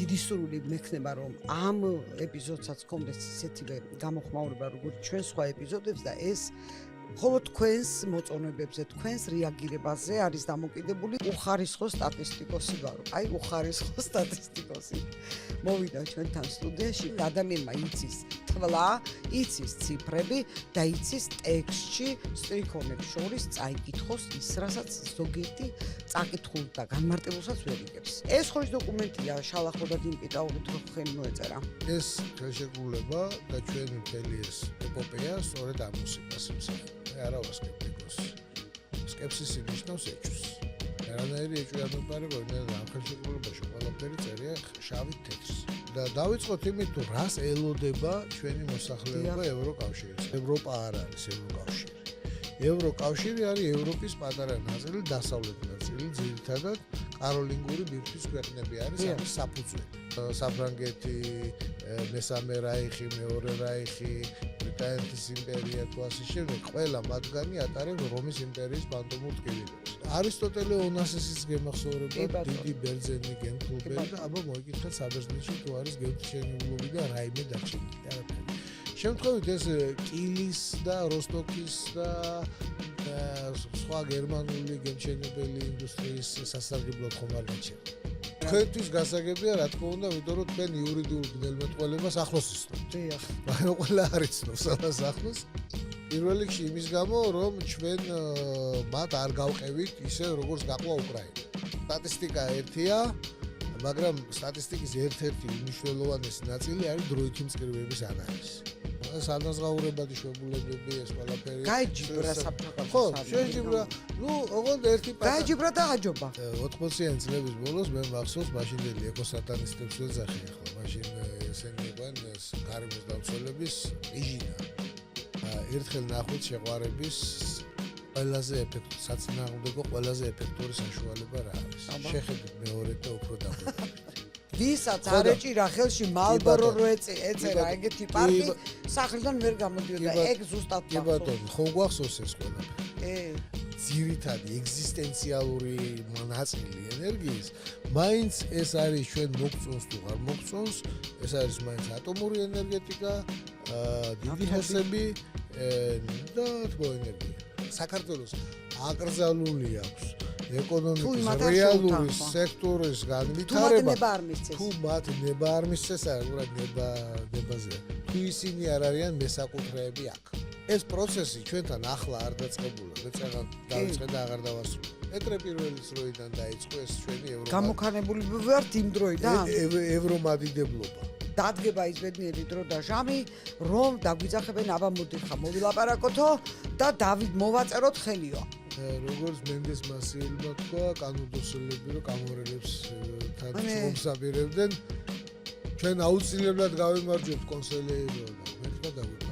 დიდი სურვილი მექნება რომ ამ ეპიზოდსაც გქონდეს ისეთივე გამოხმაურება როგორც ჩვენ სხვა ეპიზოდებს და ეს მხოლოდ თქვენს მოწონებებზე, თქვენს რეაგირებაზე არის დამოკიდებული. უხარისხო სტატისტიკოსი ვარო. აი უხარისხო სტატისტიკოსი. მოვიდა ჩვენთან სტუდიაში და ადამიანმა იცის თვლა, იცის ციფრები და იცის ტექსტში სტრიქონებს შორის წაიკითხოს ის, რასაც ზოგიერთი წაკითხულ და განმარტებულსაც ვერ იგებს. ეს ხო ის დოკუმენტია, შალახო და დინპიტაურით რო ხელი მოეწერა. ეს ხელშეკრულება და ჩვენი მთელი ეს ეპოპეა სწორედ ამ მუსიკას იმსახურება. არა ვასკეპტიკოს. სკეპსისი ნიშნავს ეჭვს. რანაირი ეჭვი არ მიპარება, მე ამ ხელშეკრულებაში ყველაფერი წერია შავით თეთრს. და დავიწყოთ იმით, თუ რას ელოდება ჩვენი მოსახლეობა ევროკავშირის. ევროპა არ არის ევროკავშირი. ევროკავშირი არის ევროპის პატარა ნაწილი, დასავლეთ ნაწილი, ძირითადად კაროლინგური ბირთვის ქვეყნები არის ამის საფუძველი. საფრანგეთი, მესამე რაიხი, მეორე რაიხი, ბრიტანეთის იმპერია თუ ასე შემდეგ, ყველა მათგანი ატარებს რომის იმპერიის ბანტომურ ტკივილებს. არისტოტელე ონასისის გემახსოვრება, დიდი ბერძენი გემთლუბელი და აბა მოიკითხეთ საბერძნეთში თუ არის გემთშენებლობი და რაიმე დარჩენილი. არაფერი. შემთხვევით ეს კილის და როსტოკის და სხვა გერმანული გემთშენებელი ინდუსტრიის სასარგებლოდ ხომ არ გაჩერდა. თქვენთვის გასაგებია რა თქმა უნდა, იმიტომ რომ თქვენ იურიდიულ გნელმეტყველებას ახლოს იცნობთ. დიახ. მაგრამ ყველა არ იცნობს ამას ახლოს. პირველ რიგში იმის გამო, რომ ჩვენ მათ არ გავყევით ისე როგორც გაყვა უკრაინა. სტატისტიკა ერთია, მაგრამ სტატისტიკის ერთ-ერთი მნიშვნელოვანესი ნაწილი არის დროითი მწკრივების ანალიზი. ეს ანაზღაურებადი შვებულებები, ეს ყველაფერი. გაიჯიბრა საფრანგეთს. ხო, შეჯიბრა. ოღონდ ერთი გაიჯიბრა და აჯობა. 80-იანი წლების ბოლოს მე მახსოვს მაშინდელი ეკოსატანისტებს ვეძახი ახლა. მაშინ ესენი იყვნენ ეს გარემოს დამცველების ეჟინა. ერთხელ ნახოთ შეყვარების ყველაზე საწინააღმდეგო ყველაზე ეფექტური საშუალება რა არის. შეხედეთ მეორე და უფრო დაგვეპარეთ. ვისაც არ ეჭირა ხელში მალბორო რო ეწერა ეგეთი პარტი, სახლიდან ვერ გამოდიოდა. ეგ ზუსტად კი ბატონო, ხო გვახსოვს ეს ყველაფერი. ძირითადი ეგზისტენციალური ნაწილი ენერგიის, მაინც ეს არის ჩვენ მოგწონს თუ არ მოგწონს, ეს არის მაინც ატომური ენერგეტიკა, დიდი ჰესები და თბოენერგია. საქართველოს აკრძალული აქვს ეკონომიკის რეალური სექტორის განვითარება. თუ მათ ნება არ მისცეს, რა ნებაზე. თუ ისინი არ არიან მესაკუთრეები აქ. ეს პროცესი ჩვენთან ახლა არ დაწყებულა, მეცაღან დავიწყე და აღარ დავასრულე. ეკრე პირველი დროიდან დაიწყო ეს ჩვენი გამოქანებული ვართ იმ დროიდან. ევრომადიდებლობა. დადგება ის ბედნიერი დრო და ჟამი, რომ დაგვიძახებენ აბა მოდიხა მოვილაპარაკოთო და დავით მოვაწეროთ ხელიო. როგორც მენდეს მასიელმა თქვა, კანონდოსელები რომ კამორელებს თან მომსაბირებდნენ, ჩვენ აუცილებლად გავიმარჯვებთ კონსელიერო და მეთქვა დაგვიწყო.